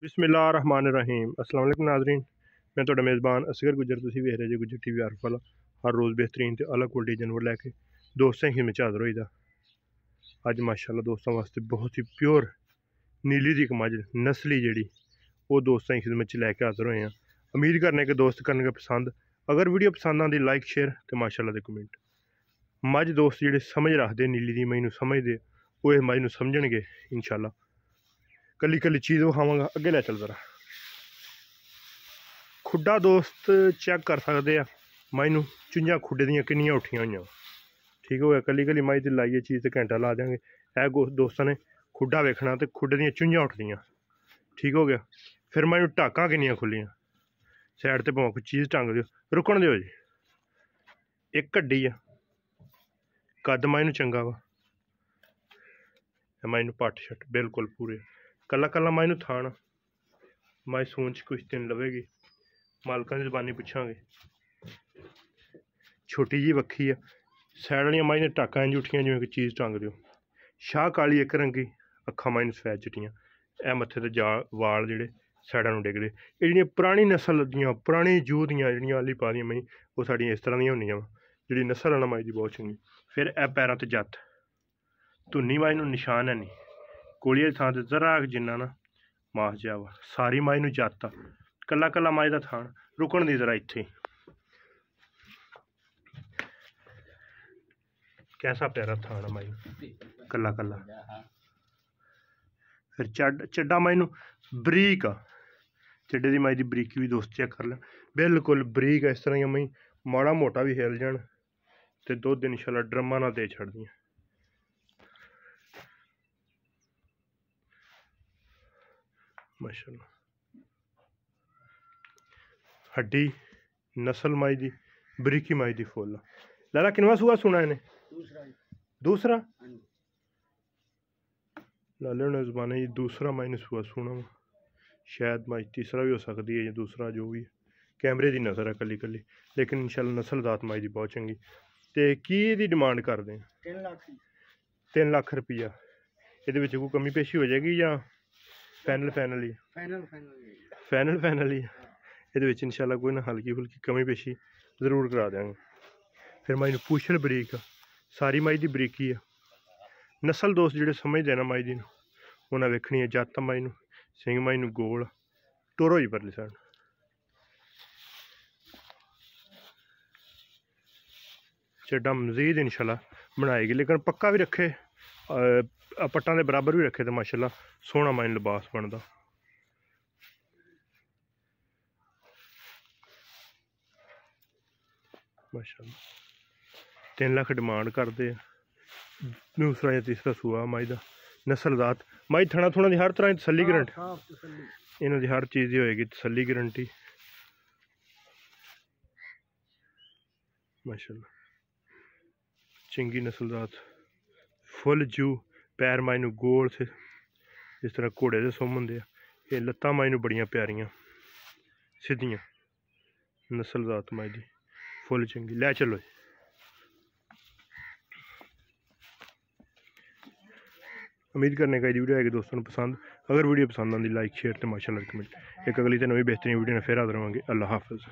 बिस्मिल्लाहिर्रहमानिर्रहीम अस्सलाम वालेकुम नाज़रीन। मैं तुहाडा मेज़बान असगर गुज्जर, तुसीं वेख रहे जे गुज्जर टीवी आरिफवाला। हर रोज़ बेहतरीन ते अलग क्वालिटी जानवर लैके दोस्तें की खिदमत हाज़र होई दा। अज माशाअल्लाह दोस्तों वास्ते बहुत ही प्योर नीली दी इक मझ नस्ली जेह्ड़ी वो दोस्तें की खिदमत च लैके हाज़र होए हैं। उम्मीद करने के दोस्त करनगे पसंद। अगर वीडियो पसंद आंदी लाइक शेयर ते माशाअल्लाह दे कमेंट। मझ दोस्त जेह्ड़े समझ रखदे नीली दी मझ नूं समझदे वो इस मझ नूं समझणगे इंशाअल्लाह। कली कली चीज़ विखावांगा, अगे लै चलदा रहा। खुड्डा दोस्त चेक कर सकते हैं मझ नूं चुंझां खुड्डे दियां किन्नियां उठियां होईयां। ठीक हो गया, कली कली मझ दी लाइए चीज़ ते घंटा ला देंगे। ए दोस्तां ने खुड्डा वेखना ते खुड्डे दियां चुंझां उठदियां। ठीक हो गया, फिर मझ नूं टाकां किन्नियां खुल्लियां, साइड ते भावें कोई चीज़ टंग दिओ, रुकण दिओ जी। एक कड्डी आ, कद मझ नूं चंगा वा, मझ नूं पट्ट शट्ट बिल्कुल पूरे, कल्ला कल्ला मझ नूं थान, मझ सून च कुछ दिन लवेगी, मालकां दी जबानी पुछांगे। छोटी जी बक्खी आ, साइड वालियां मझ ने टाकां इंज उठियां जिवें कोई चीज़ टंग दिओ। शाह काली इक रंगी, अक्खां मझ नूं सफैद चिट्टियां, ए मत्थे ते वाल जेह्ड़े साइडां नूं डिगदे। एह् जेह्ड़ियां परानी नस्ल दियां परानी जूह् दियां जेह्ड़ियां आली पा दियां मझ ओह् साढ़ियां इस तरह दियां होंदियां वा, जेह्ड़ी नस्ल है ना मझ दी बहुत चंगी। फिर ए पैरां ते जत्त, धुन्नी मझ नूं निशान है नहीं, कोली आह्ली थां ते जरा जिन्ना ना मास जा वा, सारी मझ नूं जत्त आ, कल्ला कल्ला मझ दा थान, रुकण दी जरा इत्थे। कैसा प्यारा थान मझ कल्ला कल्ला। फिर चड्डा मझ नूं बरीक आ, चड्डे दी मझ दी बरीकी भी दोस्त चेक कर लें, बिल्कुल बरीक इस तरह मझ माड़ा मोटा भी हिल जान ते दुद्ध इंशाअल्लाह ड्रम्मां नाल दे छड्डदियां। माशाअल्लाह हड्डी नस्ल मझ दी बरीकी मझ दी फुल। लाला किनवा सूआ सुना इन्हें? दूसरा लाले उन्हें जबाने जी दूसरा मझ ने सूआ सुना वा, शायद मझ तीसरा भी हो सकती है या दूसरा जो भी है। कैमरे की नज़र है कली कली, लेकिन इंशाअल्लाह नस्ल दात मझ दी बहुत चंगी। ते की दी डिमांड करते हैं? 3 लाख रुपया। ये कोई कमी पेशी हो जाएगी या फाइनल फाइनल ही? फाइनल ही। ये इंशाअल्लाह कोई ना हल्की फुल्की कमी पेशी जरूर करा देंगे। फिर मझ पूछल बरीक, सारी मझ दी बरीकी है। नस्ल दोस्त जेह्ड़े समझदे ना मझ दी उन्हें वेखनी है जत्त मझ नूं, सिंह मझ नूं गोल, टुर होई परली साइड। चड्डा मजीद इंशाअल्लाह बनाएगी, लेकिन पक्का भी रखे, पट्टां दे बराबर भी रखे तो माशाअल्लाह सोहना मझ लिबास बनता। माशाअल्लाह 3 लाख डिमांड करते हैं। दूसरा या तीसरा सूआ मझ दा, नस्ल दात मझ थणा थुणा दी हर तरह की तसल्ली गारंटी, इन्हां दी हर चीज़ की होएगी तसल्ली गारंटी। माशाअल्लाह चंगी नस्ल दात, फुल जू, पैर मझ नूं गोल से जिस तरह घोड़े दे सुम होंदे आ, ये लत्तां मझ नूं बड़ियां प्यारियां सीधियां, नस्ल दात मझ दी फुल चंगी। लै चलो जी। उम्मीद करने का वीडियो आएगी दोस्तों को पसंद। अगर वीडियो पसंद आती लाइक शेयर तो माशाअल्लाह कमेंट। एक अगली तो नवी बेहतरीन वीडियो में फिर हाजिर होवांगे। अल्लाह हाफिज़।